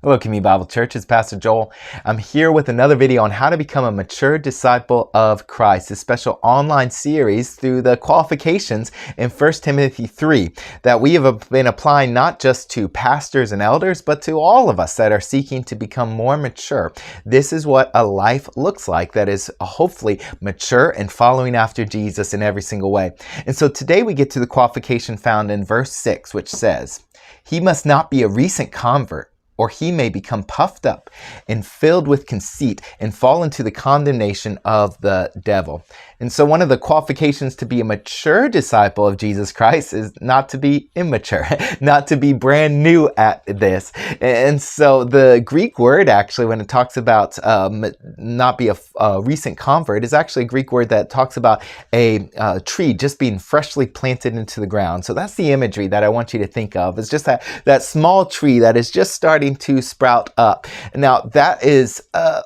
Hello, Community Bible Church. It's Pastor Joel. I'm here with another video on how to become a mature disciple of Christ, a special online series through the qualifications in 1 Timothy 3 that we have been applying not just to pastors and elders, but to all of us that are seeking to become more mature. This is what a life looks like that is hopefully mature and following after Jesus in every single way. And so today we get to the qualification found in verse 6, which says, "He must not be a recent convert, or he may become puffed up and filled with conceit and fall into the condemnation of the devil." And so one of the qualifications to be a mature disciple of Jesus Christ is not to be immature, not to be brand new at this. And so the Greek word actually, when it talks about not be a recent convert, is actually a Greek word that talks about a tree just being freshly planted into the ground. So that's the imagery that I want you to think of. It's just that small tree that is just starting to sprout up. Now that is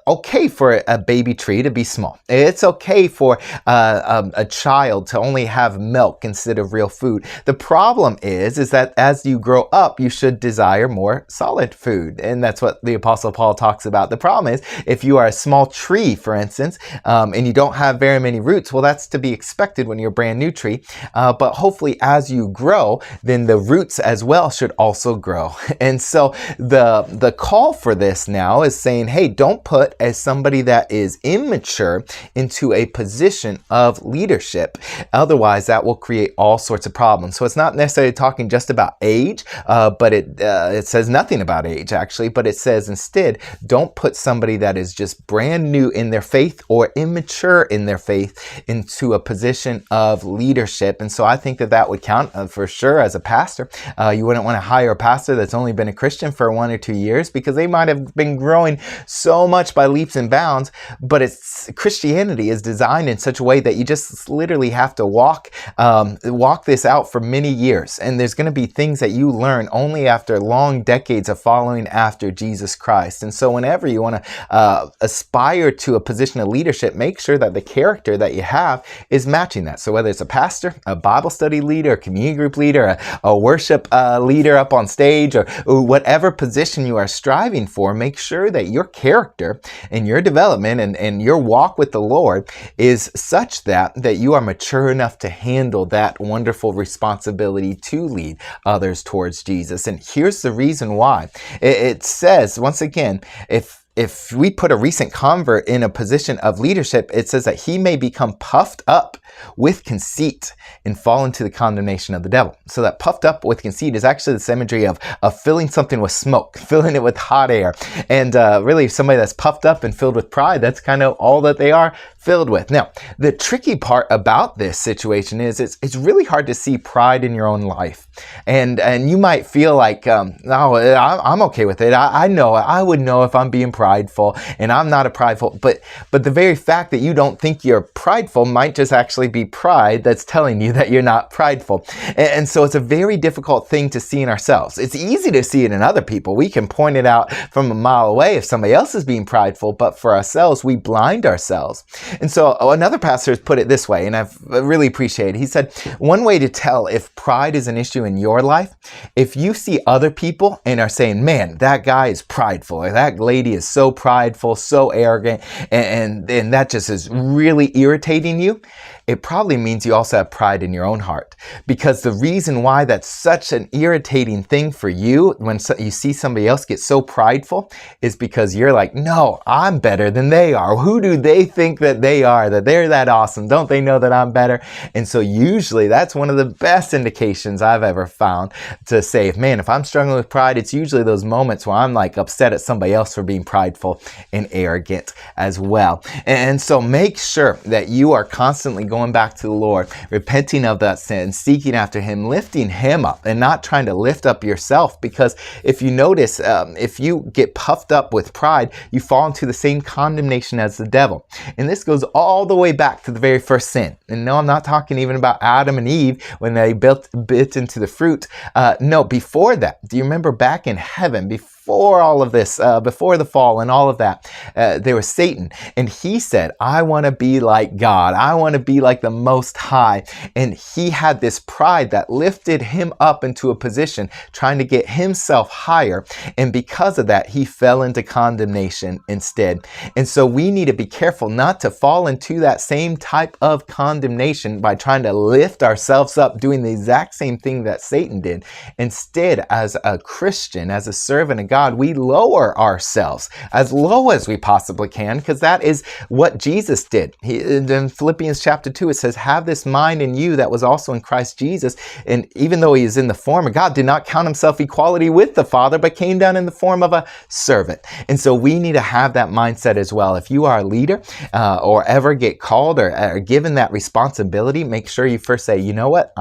okay for a baby tree to be small. It's okay for a child to only have milk instead of real food. The problem is that as you grow up, you should desire more solid food. And that's what the Apostle Paul talks about. The problem is if you are a small tree, for instance, and you don't have very many roots, well, that's to be expected when you're a brand new tree. But hopefully as you grow, then the roots as well should also grow. And so the call for this now is saying, hey, don't put as somebody that is immature into a position of leadership. Otherwise, that will create all sorts of problems. So it's not necessarily talking just about age, but it says nothing about age, actually. But it says instead, don't put somebody that is just brand new in their faith or immature in their faith into a position of leadership. And so I think that would count for sure as a pastor. You wouldn't want to hire a pastor that's only been a Christian for 1 or 2 years because they might have been growing so much by leaps and bounds. But Christianity is designed in such a way that you just literally have to walk this out for many years. And there's going to be things that you learn only after long decades of following after Jesus Christ. And so whenever you want to aspire to a position of leadership, make sure that the character that you have is matching that. So whether it's a pastor, a Bible study leader, a community group leader, a worship leader up on stage, or whatever position you are striving for, make sure that your character and your development and your walk with the Lord is such that you are mature enough to handle that wonderful responsibility to lead others towards Jesus. And here's the reason why. It says, once again, if we put a recent convert in a position of leadership, it says that he may become puffed up with conceit and fall into the condemnation of the devil. So that puffed up with conceit is actually this imagery of filling something with smoke, filling it with hot air. And really somebody that's puffed up and filled with pride, that's kind of all that they are filled with. Now, the tricky part about this situation is it's really hard to see pride in your own life. And you might feel like, no, I'm okay with it. I know, I would know if I'm being prideful, and I'm not a prideful, but the very fact that you don't think you're prideful might just actually be pride that's telling you that you're not prideful. And so it's a very difficult thing to see in ourselves. It's easy to see it in other people. We can point it out from a mile away if somebody else is being prideful, but for ourselves, we blind ourselves. And so another pastor has put it this way, and I've really appreciated it. He said, one way to tell if pride is an issue in your life, if you see other people and are saying, man, that guy is prideful, or that lady is so prideful, so arrogant, and that just is really irritating you, it probably means you also have pride in your own heart. Because the reason why that's such an irritating thing for you when you see somebody else get so prideful is because you're like, no, I'm better than they are. Who do they think that they are, that they're that awesome? Don't they know that I'm better? And so usually that's one of the best indications I've ever found to say, man, if I'm struggling with pride, it's usually those moments where I'm like upset at somebody else for being prideful and arrogant as well. And so make sure that you are constantly going back to the Lord, repenting of that sin, seeking after Him, lifting Him up, and not trying to lift up yourself. Because if you notice, if you get puffed up with pride, you fall into the same condemnation as the devil. And this goes all the way back to the very first sin. And no, I'm not talking even about Adam and Eve when they bit into the fruit. No, before that, do you remember back in heaven, before all of this, before the fall and all of that. There was Satan, and he said, I want to be like God. I want to be like the Most High. And he had this pride that lifted him up into a position, trying to get himself higher. And because of that, he fell into condemnation instead. And so we need to be careful not to fall into that same type of condemnation by trying to lift ourselves up, doing the exact same thing that Satan did. Instead, as a Christian, as a servant of God, we lower ourselves as low as we possibly can, because that is what Jesus did. In Philippians chapter 2, it says, have this mind in you that was also in Christ Jesus. And even though he is in the form of God, did not count himself equality with the Father, but came down in the form of a servant. And so we need to have that mindset as well. If you are a leader or ever get called or given that responsibility, make sure you first say, you know what?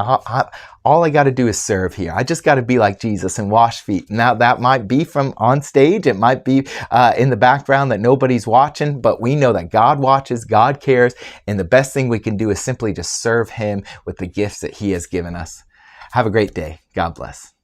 All I got to do is serve here. I just got to be like Jesus and wash feet. Now that might be from on stage. It might be in the background that nobody's watching, but we know that God watches, God cares. And the best thing we can do is simply just serve him with the gifts that he has given us. Have a great day. God bless.